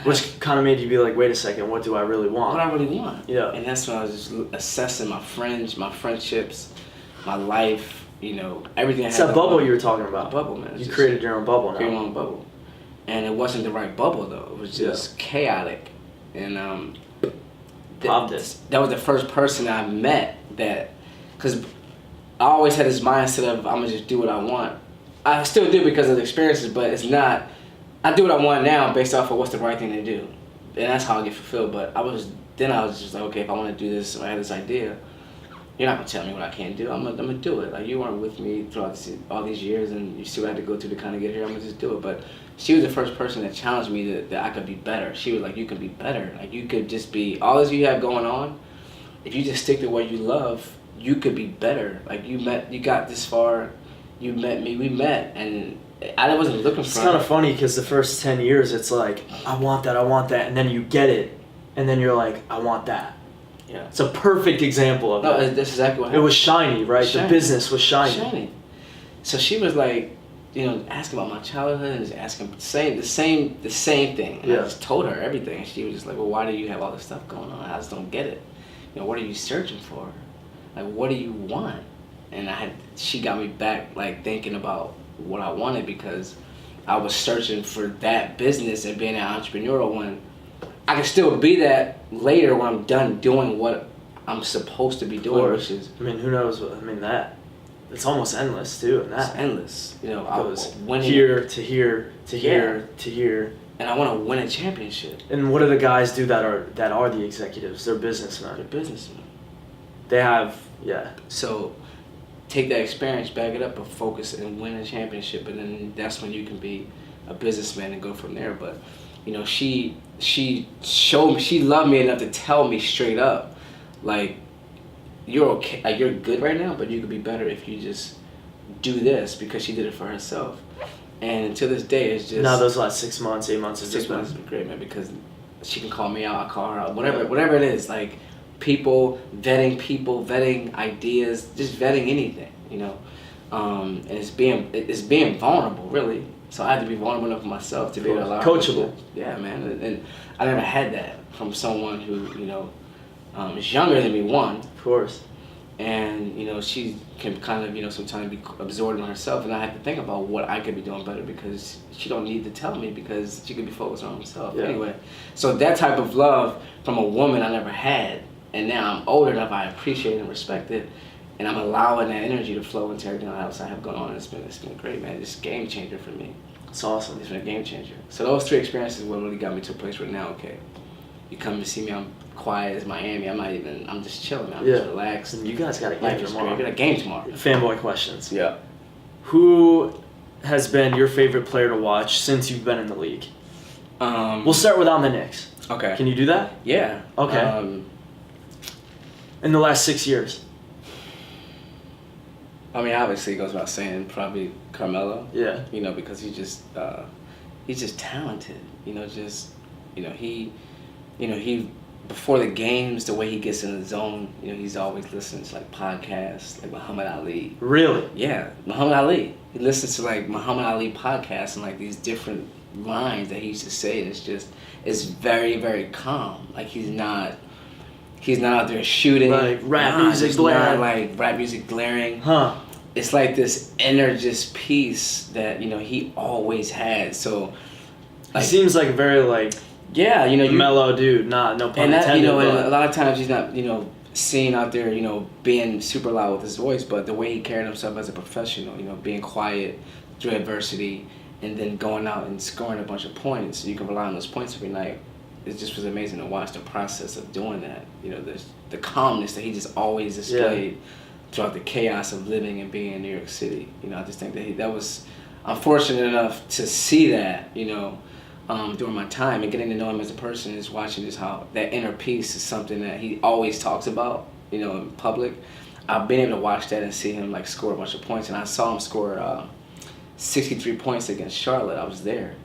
Which kind of made you be wait a second, what do I really want? What I really want. Yeah. And that's when I was just assessing my friends, my friendships, my life, everything. It's that bubble you were talking about. Bubble, man. You created your own bubble now. Created my own bubble. And it wasn't the right bubble, though. It was just chaotic. And that was the first person I met because I always had this mindset of I'm gonna just do what I want. I still do because of the experiences, but it's not. I do what I want now based off of what's the right thing to do, and that's how I get fulfilled. But I was just like, okay, if I want to do this, or I had this idea, you're not gonna tell me what I can't do. I'm gonna do it. Like, you weren't with me throughout all these years, and you see what I had to go through to kind of get here. I'm gonna just do it. But she was the first person that challenged me that I could be better. She was like, you can be better. Like, you could just be all this you have going on. If you just stick to what you love, you could be better. Like, you got this far. You met me. We met, and I wasn't looking for. It's kind of funny because the first 10 years, it's like, I want that, and then you get it, and then you're like, I want that. Yeah. It's a perfect example of that. No, that's exactly what happened. It was shiny, right? Shiny. The business was shiny. Shiny. So she was like, asking about my childhood and just asking the same thing. And I just told her everything. And she was just like, well, why do you have all this stuff going on? I just don't get it. What are you searching for? Like, what do you want? And she got me back, like, thinking about what I wanted, because I was searching for that business and being an entrepreneurial one. I can still be that later when I'm done doing what I'm supposed to be doing, which is... I mean, who knows what... I mean, that... It's almost endless, too, and that... It's endless. I was winning... here to here to here to here. And I want to win a championship. And what do the guys do that are the executives? They're businessmen. They're businessmen. They have... Yeah. So, take that experience, back it up, and focus and win a championship, and then that's when you can be a businessman and go from there. But... she showed me, she loved me enough to tell me straight up, like, you're okay, like, you're good right now, but you could be better if you just do this, because she did it for herself. And to this day, it's just... Now those last 6 months, 8 months, 6 months has been great, man, because she can call me out, I call her out, whatever it is, like, vetting ideas, just vetting anything, and it's being vulnerable, really. So I had to be vulnerable enough for myself to be able to allow coachable. Yeah, man, and I never had that from someone who is younger than me. One, of course, and she can kind of sometimes be absorbed in herself, and I had to think about what I could be doing better, because she don't need to tell me, because she could be focused on herself. Yeah. Anyway, so that type of love from a woman I never had, and now I'm older enough, I appreciate and respect it. And I'm allowing that energy to flow into everything else I have going on. It's been great, man. It's a game changer for me. It's awesome. It's been a game changer. So those 3 experiences what really got me to a place where now, okay, you come to see me, I'm quiet as Miami. I'm just chilling. I'm just relaxed. And you guys got a game tomorrow. We got a game tomorrow. Fanboy questions. Yeah. Who has been your favorite player to watch since you've been in the league? We'll start with on the Knicks. Okay. Can you do that? Yeah. Okay. In the last 6 years. I mean, obviously, it goes without saying, probably Carmelo. Yeah. Because he's just talented. He before the games, the way he gets in the zone, he's always listening to like podcasts, like Muhammad Ali. Really? Yeah, Muhammad Ali. He listens to like Muhammad Ali podcasts and like these different lines that he used to say. And it's very, very calm. Like he's not out there shooting. Like rap music blaring. Like rap music blaring. Huh. It's like this inner just peace that, he always had. So he seems like very like mellow dude, no pun intended. And a lot of times he's not, seen out there, being super loud with his voice, but the way he carried himself as a professional, being quiet through adversity and then going out and scoring a bunch of points. You can rely on those points every night. It just was amazing to watch the process of doing that. The calmness that he just always displayed throughout the chaos of living and being in New York City. I just think that I'm fortunate enough to see that, during my time, and getting to know him as a person is watching just how that inner peace is something that he always talks about, in public. I've been able to watch that and see him like score a bunch of points, and I saw him score 63 points against Charlotte. I was there.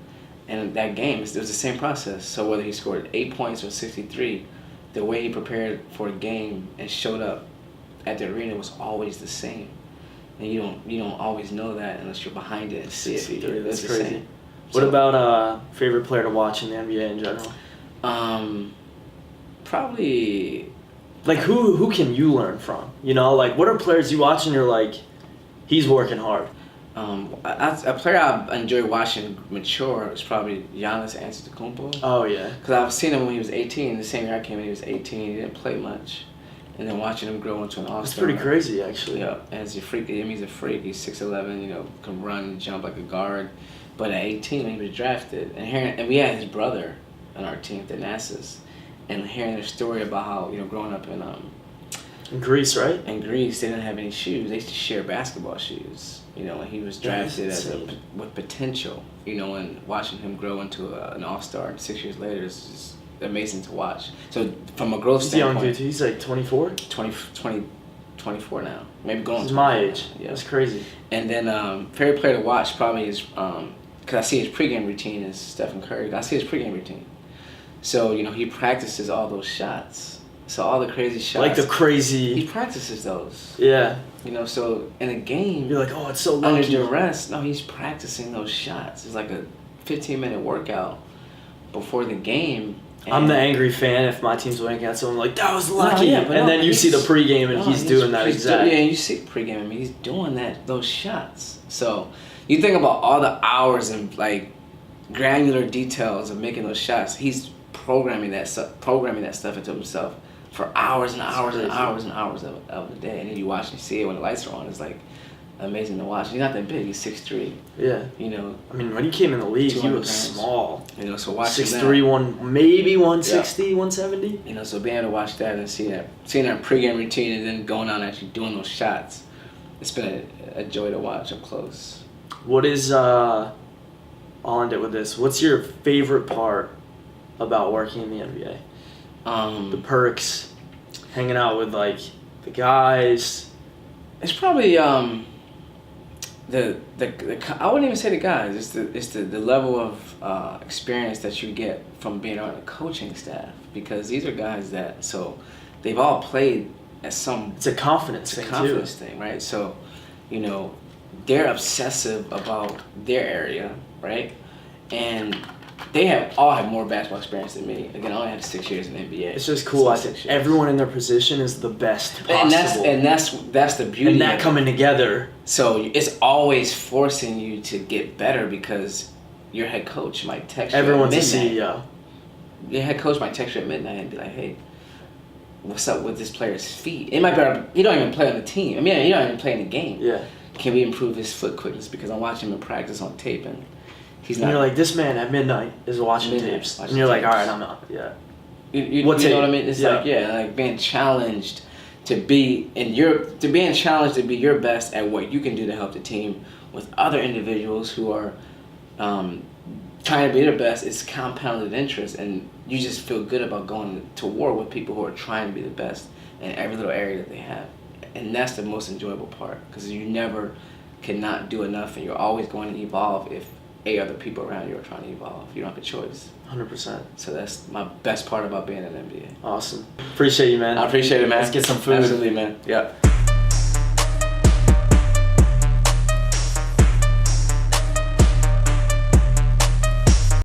And that game, it was the same process. So whether he scored 8 points or 63, the way he prepared for a game and showed up at the arena was always the same. And you don't always know that unless you're behind it and see it. That's crazy. What about favorite player to watch in the NBA in general? Probably. Like who can you learn from? Like what are players you watch and you're like, he's working hard. A player I enjoy watching mature is probably Giannis Antetokounmpo. Oh yeah. Because I've seen him when he was 18. The same year I came in, he was 18. He didn't play much, and then watching him grow into an all-star. That's pretty crazy, actually. Yeah, and he's a freak. I mean, he's a freak. He's 6'11", can run and jump like a guard. But at 18, when he was drafted, and we had his brother on our team, the Nassas, and hearing their story about how, growing up in Greece, right? in Greece, they didn't have any shoes. They used to share basketball shoes. And he was drafted with potential. And watching him grow into an all-star 6 years later is just amazing to watch. So from a growth He's standpoint, young dude. He's like 24. 24 now, maybe going. He's to my age. Yeah. That's crazy. And then favorite player to watch probably is because I see his pregame routine is Stephen Curry. I see his pregame routine. So he practices all those shots. So all the crazy shots. Like the crazy. He practices those. Yeah. So in a game, You're like, oh, it's so under lucky. duress, no, he's practicing those shots. It's like a 15-minute workout before the game. I'm the angry fan if my team's winning out, so I'm like, that was lucky. Yeah, and then you see the pregame and he's doing that exact. Yeah, you see the pregame. I mean, he's doing those shots. So you think about all the hours and like granular details of making those shots. He's programming that stuff into himself for hours and hours and hours and hours of the day. And then you watch and see it when the lights are on. It's like amazing to watch. He's not that big. He's 6'3". Yeah. I mean, when he came in the league, he 200 was pounds. small. So watching 6'3", maybe 160, 170. So being able to watch that and seeing that pregame routine and then going out and actually doing those shots, it's been a joy to watch up close. What is, I'll end it with this. What's your favorite part about working in the NBA? The perks, hanging out with like the guys. It's probably the I wouldn't even say the guys. It's the level of experience that you get from being on a coaching staff, because these are guys that they've all played at some. It's a confidence thing, right? So, they're obsessive about their area, right? And they all have more basketball experience than me. Again, I only had 6 years in the NBA. It's just cool. I think everyone in their position is the best possible. And that's the beauty. And that coming together. So it's always forcing you to get better, because your head coach might text you. Everyone's at midnight. a CEO. Your head coach might text you at midnight and be like, "Hey, what's up with this player's feet? It might be he don't even play on the team. I mean, he don't even play in the game. Yeah. Can we improve his foot quickness? Because I'm watching him in practice on tape and." He's not. And you're like, this man at midnight is watching tapes. And you're like, all right, I'm out. Yeah. You know what I mean? It's like being challenged to be your best at what you can do to help the team with other individuals who are trying to be their best. It's compounded interest, and you just feel good about going to war with people who are trying to be the best in every little area that they have. And that's the most enjoyable part, because you never cannot do enough, and you're always going to evolve if other people around you are trying to evolve. You don't have a choice. 100%. So that's my best part about being in the NBA. Awesome. Appreciate you, man. I appreciate it, man. Let's get some food. Absolutely, man. Yeah.